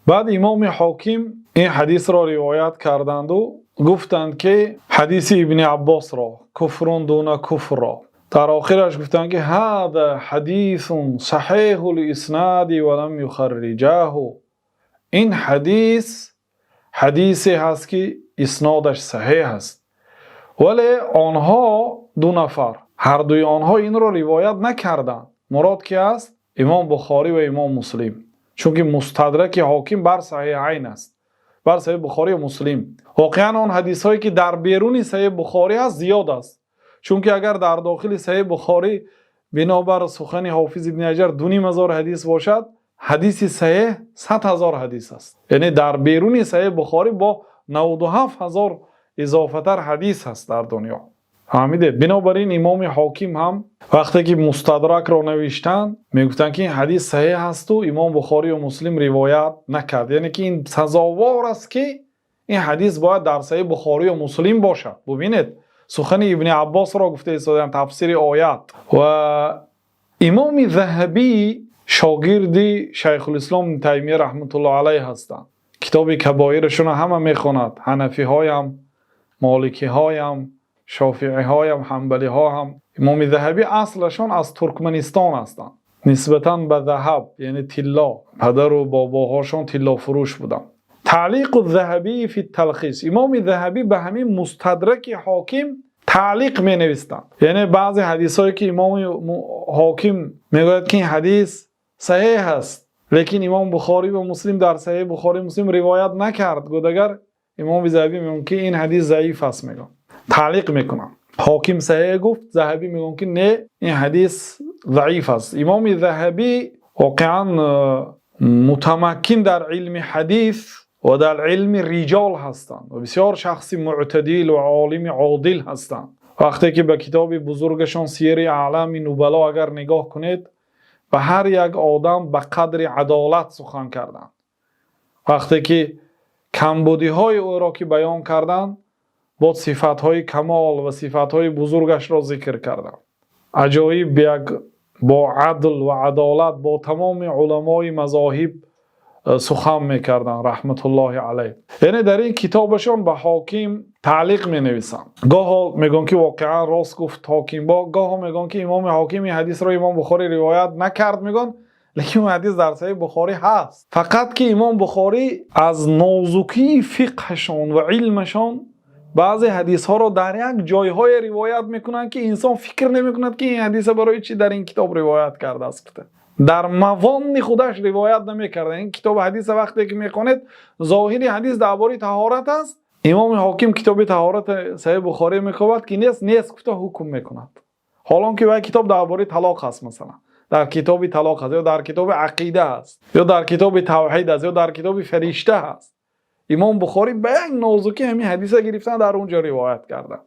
بعد امام حاکم این حدیث را روایت کردند و گفتند که حدیث ابن عباس را کفر دون کفر را در آخرش گفتند که هذا حدیث صحیح الاسناد ولم یخرجه. این حدیثی هست که اسنادش صحیح است ولی آنها دو نفر هر دوی آنها این را روایت نکردند. مراد کی است؟ امام بخاری و امام مسلم، چون که مستدرک حاکم بر صحیحین است، بر صحیح بخاری و مسلم. واقعا آن حدیث هایی که در بیرون صحیح بخاری است زیاد است، چون که اگر در داخل صحیح بخاری بنابر سخن حافظ ابن حجر 2500 حدیث باشد، حدیث صحیح 100,000 حدیث است. یعنی در بیرون صحیح بخاری با 97,000 اضافه تر حدیث هست در دنیا. فهمیدید؟ بنابراین امام حاکم هم وقتی که مستدرک را نوشتن میگفتن که این حدیث صحیح است و امام بخاری و مسلم روایت نکرد. یعنی که این سزاوار است که این حدیث باید در صحیح بخاری و مسلم باشد. ببینید سخن ابن عباس را گفته ایستادن تفسیر آیات. و امام ذهبی شاگرد شیخ الاسلام ابن تیمیه رحمت الله علیه هستند. کتاب کبایرشون همه میخواند، حنفی هایم، مالکی هایم، شافعی هایم، حنبلی ها هم. امام ذهبی اصلشون از ترکمنستان هستند، نسبتاً به ذهب یعنی طلا. پدر و باباهاشون طلا فروش بودند. تعلیق الذهبی فی التلخیص، امام ذهبی به همین مستدرک حاکم تعلیق می نویستند. یعنی بعضی حدیث هایی که امام حاکم میگوید که این حدیث صحیح است لیکن امام بخاری و مسلم در صحیح بخاری و مسلم روایت نکرد، گفتگر امام ذهبی میگن که این حدیث ضعیف است، میگن تعلیق میکنن. حاکم صحیح گفت، ذهبی میگن که نه این حدیث ضعیف است. امام ذهبی واقعا متمکن در علم حدیث و در علم رجال هستند و بسیار شخصی معتدل و عالم عادل هستند. وقتی که به کتاب بزرگشان سیر اعلام نبلا اگر نگاه کنید، به هر یک آدم به قدر عدالت سخن کردند. وقتی که کمبودی های او را که بیان کردند، با صفات های کمال و صفات های بزرگش را ذکر کردند. عجایب با عدل و عدالت با تمام علمای مذاهب سخن میکردن رحمت الله علیه. یعنی در این کتابشون به حاکم تعلیق می نویسن. گاه میگن که واقعا راست گفت حاکم، با گاه میگن که امام حاکم این حدیث را امام بخاری روایت نکرد، میگن لیکن اون حدیث در صحیح بخاری هست. فقط که امام بخاری از نازکی فقهشون و علمشون بعضی حدیث ها را در یک جای های روایت میکنن که انسان فکر نمیکند که این حدیث برای چی در این کتاب روایت کرده است. در موان خودش روایت نمیکرده. این کتاب حدیث وقتی که میخونید ظاهری حدیث درباره طهارت است، امام حاکم کتاب طهارت صحیح بخاری میگوید که نیست گفته حکم میکند. حالا که وای کتاب درباره طلاق است، مثلا در کتاب طلاق است یا در کتاب عقیده است یا در کتاب توحید است یا در کتاب فرشته است، امام بخاری به یک نازکی همین حدیث گرفتن در اونجا روایت کردن.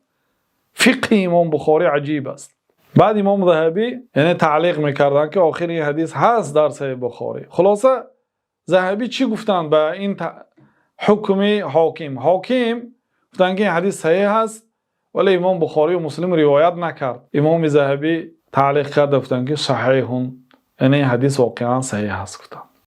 فقه امام بخاری عجیب است. بعد امام ذهبی یعنی تعلیق میکردن که آخر این حدیث هست در صحیح بخاری. خلاصه ذهبی چی گفتن به این حکم حاکم؟ حاکم گفتن که این حدیث صحیح هست ولی امام بخاری و مسلم روایت نکرد. امام ذهبی تعلیق کرد گفتن که صحیحون، یعنی حدیث واقعا صحیح هست گفتن.